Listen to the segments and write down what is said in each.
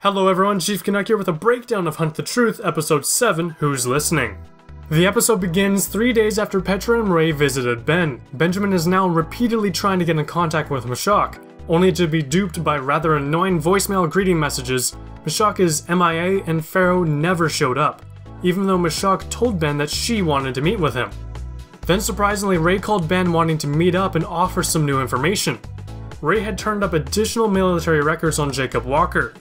Hello everyone, Chief Canuck here with a breakdown of Hunt the Truth, Episode 7, Who's Listening? The episode begins 3 days after Petra and Ray visited Ben. Benjamin is now repeatedly trying to get in contact with Mashak, only to be duped by rather annoying voicemail greeting messages. Mashak is MIA and FERO never showed up, even though Mashak told Ben that she wanted to meet with him. Then surprisingly, Ray called Ben wanting to meet up and offer some new information. Ray had turned up additional military records on Jacob Walker.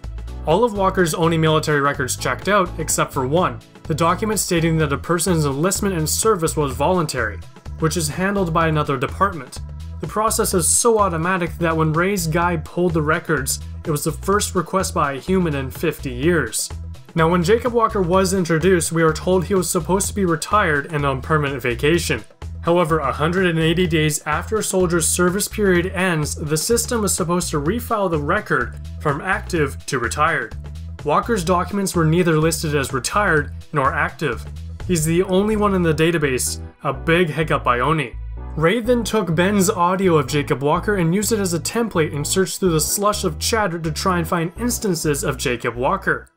All of Walker's only military records checked out, except for one, the document stating that a person's enlistment and service was voluntary, which is handled by another department. The process is so automatic that when Ray's guy pulled the records, it was the first request by a human in 50 years. Now when Jacob Walker was introduced, we are told he was supposed to be retired and on permanent vacation. However, 180 days after a soldier's service period ends, the system is supposed to refile the record from active to retired. Walker's documents were neither listed as retired nor active. He's the only one in the database, a big hiccup by Oni. Ray then took Ben's audio of Jacob Walker and used it as a template and searched through the slush of chatter to try and find instances of Jacob Walker.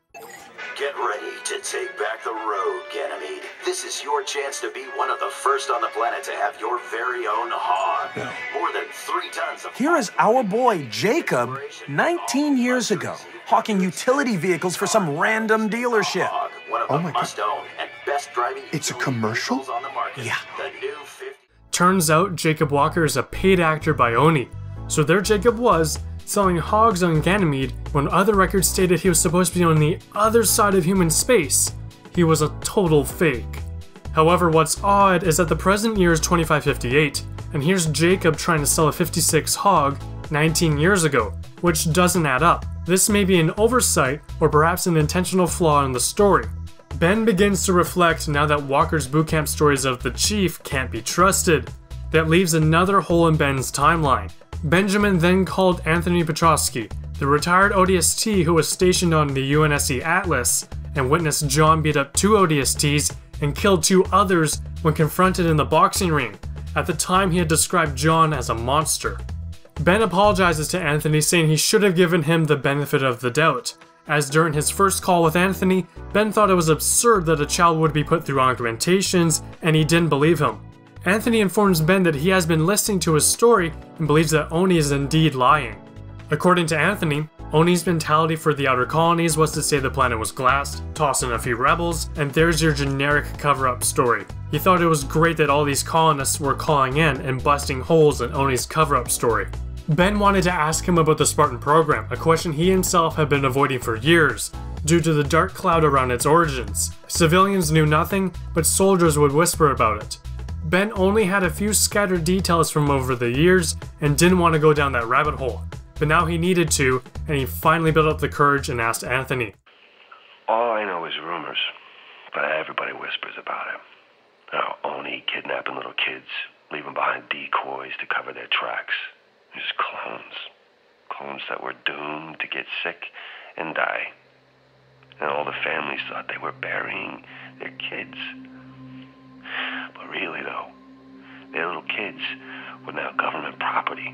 Get ready to take back the road, Ganymede. This is your chance to be one of the first on the planet to have your very own hog. More than 3 tons of... Here is our boy, Jacob, 19 years ago, hawking utility vehicles for some random dealership. Oh my God. It's a commercial? Yeah. Turns out Jacob Walker is a paid actor by Oni. So there Jacob was, selling hogs on Ganymede when other records stated he was supposed to be on the other side of human space. He was a total fake. However, what's odd is that the present year is 2558, and here's Jacob trying to sell a 56 hog 19 years ago, which doesn't add up. This may be an oversight or perhaps an intentional flaw in the story. Ben begins to reflect now that Walker's bootcamp stories of the Chief can't be trusted. That leaves another hole in Ben's timeline. Benjamin then called Anthony Petrosky, the retired ODST who was stationed on the UNSC Atlas, and witnessed John beat up 2 ODSTs and killed 2 others when confronted in the boxing ring. At the time, he had described John as a monster. Ben apologizes to Anthony, saying he should have given him the benefit of the doubt, as during his first call with Anthony, Ben thought it was absurd that a child would be put through augmentations, and he didn't believe him. Anthony informs Ben that he has been listening to his story and believes that Oni is indeed lying. According to Anthony, Oni's mentality for the outer colonies was to say the planet was glassed, toss in a few rebels, and there's your generic cover-up story. He thought it was great that all these colonists were calling in and busting holes in Oni's cover-up story. Ben wanted to ask him about the Spartan Program, a question he himself had been avoiding for years, due to the dark cloud around its origins. Civilians knew nothing, but soldiers would whisper about it. Ben only had a few scattered details from over the years and didn't want to go down that rabbit hole. But now he needed to, and he finally built up the courage and asked Anthony. All I know is rumors, but everybody whispers about it. Oni kidnapping little kids, leaving behind decoys to cover their tracks. Just clones. Clones that were doomed to get sick and die. And all the families thought they were burying their kids. But really though, their little kids were now government property,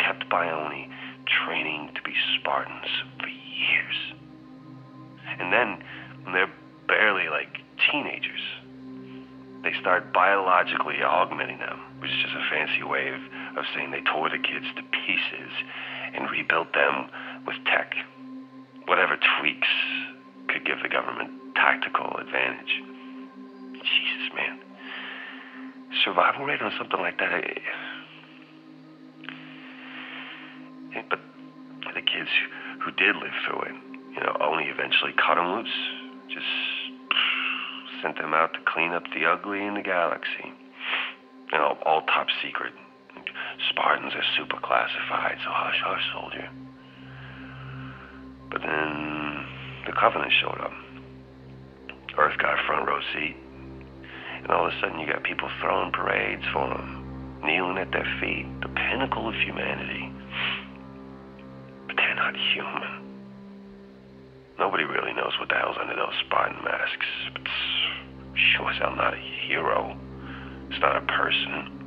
kept by Oni, training to be Spartans for years. And then, when they're barely like teenagers, they start biologically augmenting them, which is just a fancy way of saying they tore the kids to pieces and rebuilt them with tech. Whatever tweaks could give the government tactical advantage. Jesus, man. Survival rate on something like that. But the kids who did live through it, Oni eventually cut them loose. Just sent them out to clean up the ugly in the galaxy. All top secret. Spartans are super classified, so hush, hush, soldier. But then the Covenant showed up. Earth got a front row seat. And all of a sudden you got people throwing parades for them, kneeling at their feet, the pinnacle of humanity. But they're not human. Nobody really knows what the hell's under those Spartan masks, but sure as hell not a hero. It's not a person.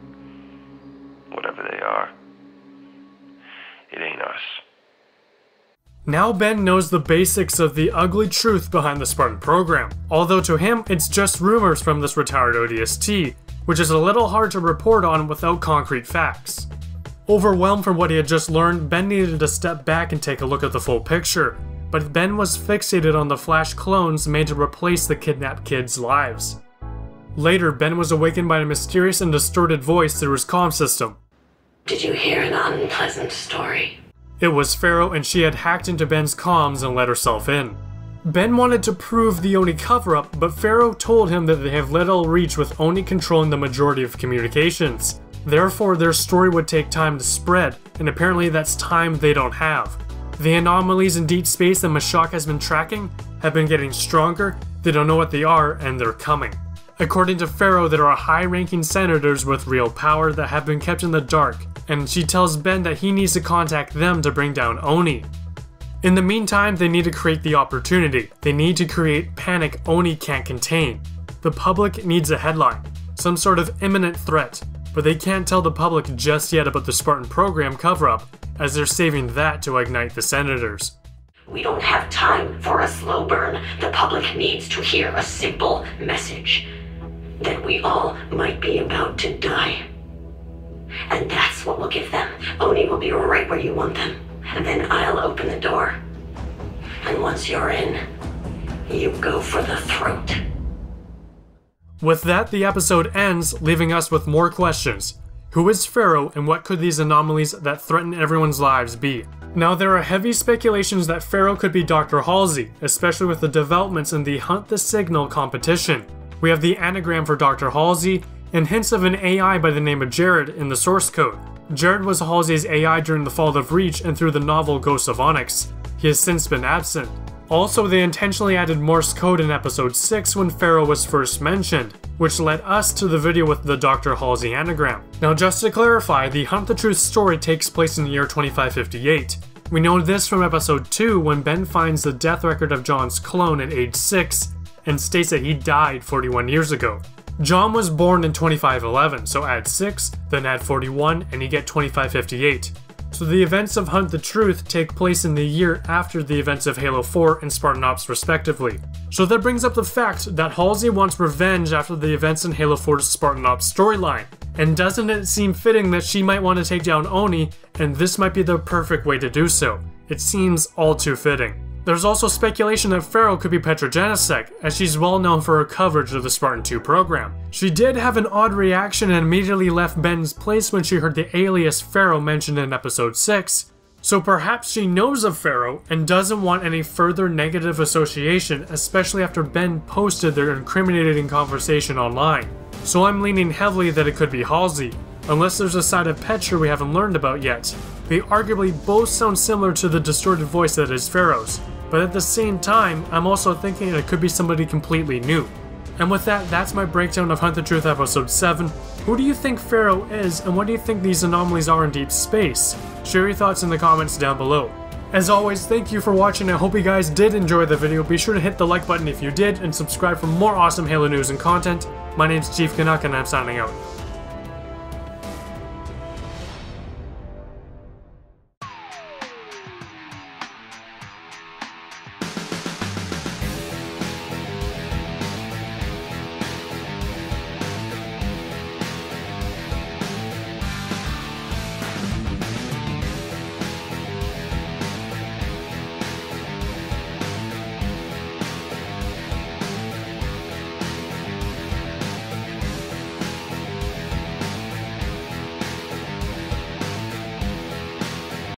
Whatever they are, it ain't us. Now Ben knows the basics of the ugly truth behind the Spartan program, although to him it's just rumors from this retired ODST, which is a little hard to report on without concrete facts. Overwhelmed from what he had just learned, Ben needed to step back and take a look at the full picture, but Ben was fixated on the Flash clones made to replace the kidnapped kids' lives. Later, Ben was awakened by a mysterious and distorted voice through his comm system. Did you hear an unpleasant story? It was FERO, and she had hacked into Ben's comms and let herself in. Ben wanted to prove the Oni cover-up, but FERO told him that they have little reach with Oni controlling the majority of communications. Therefore, their story would take time to spread, and apparently that's time they don't have. The anomalies in deep space that Mashak has been tracking have been getting stronger, they don't know what they are, and they're coming. According to FERO, there are high-ranking senators with real power that have been kept in the dark, and she tells Ben that he needs to contact them to bring down Oni. In the meantime, they need to create the opportunity. They need to create panic Oni can't contain. The public needs a headline, some sort of imminent threat, but they can't tell the public just yet about the Spartan program cover-up, as they're saving that to ignite the senators. We don't have time for a slow burn. The public needs to hear a simple message. That we all might be about to die. And that's what we'll give them. Oni will be right where you want them. And then I'll open the door. And once you're in, you go for the throat. With that, the episode ends, leaving us with more questions. Who is FERO, and what could these anomalies that threaten everyone's lives be? Now, there are heavy speculations that FERO could be Dr. Halsey, especially with the developments in the Hunt the Signal competition. We have the anagram for Dr. Halsey, and hints of an AI by the name of Jared in the source code. Jared was Halsey's AI during the Fall of Reach and through the novel Ghosts of Onyx. He has since been absent. Also, they intentionally added Morse code in episode 6 when FERO was first mentioned, which led us to the video with the Dr. Halsey anagram. Now, just to clarify, the Hunt the Truth story takes place in the year 2558. We know this from episode 2 when Ben finds the death record of John's clone at age 6 and states that he died 41 years ago. John was born in 2511, so add 6, then add 41, and you get 2558. So the events of Hunt the Truth take place in the year after the events of Halo 4 and Spartan Ops respectively. So that brings up the fact that Halsey wants revenge after the events in Halo 4's Spartan Ops storyline. And doesn't it seem fitting that she might want to take down Oni, and this might be the perfect way to do so? It seems all too fitting. There's also speculation that FERO could be Petrogenesec, as she's well known for her coverage of the Spartan 2 program. She did have an odd reaction and immediately left Ben's place when she heard the alias FERO mentioned in episode 6, so perhaps she knows of FERO and doesn't want any further negative association, especially after Ben posted their incriminating conversation online. So I'm leaning heavily that it could be Halsey, unless there's a side of Petra we haven't learned about yet. They arguably both sound similar to the distorted voice that is FERO's. But at the same time, I'm also thinking it could be somebody completely new. And with that, that's my breakdown of Hunt the Truth episode 7. Who do you think FERO is, and what do you think these anomalies are in deep space? Share your thoughts in the comments down below. As always, thank you for watching. I hope you guys did enjoy the video. Be sure to hit the like button if you did, and subscribe for more awesome Halo news and content. My name's Chief Canuck, and I'm signing out.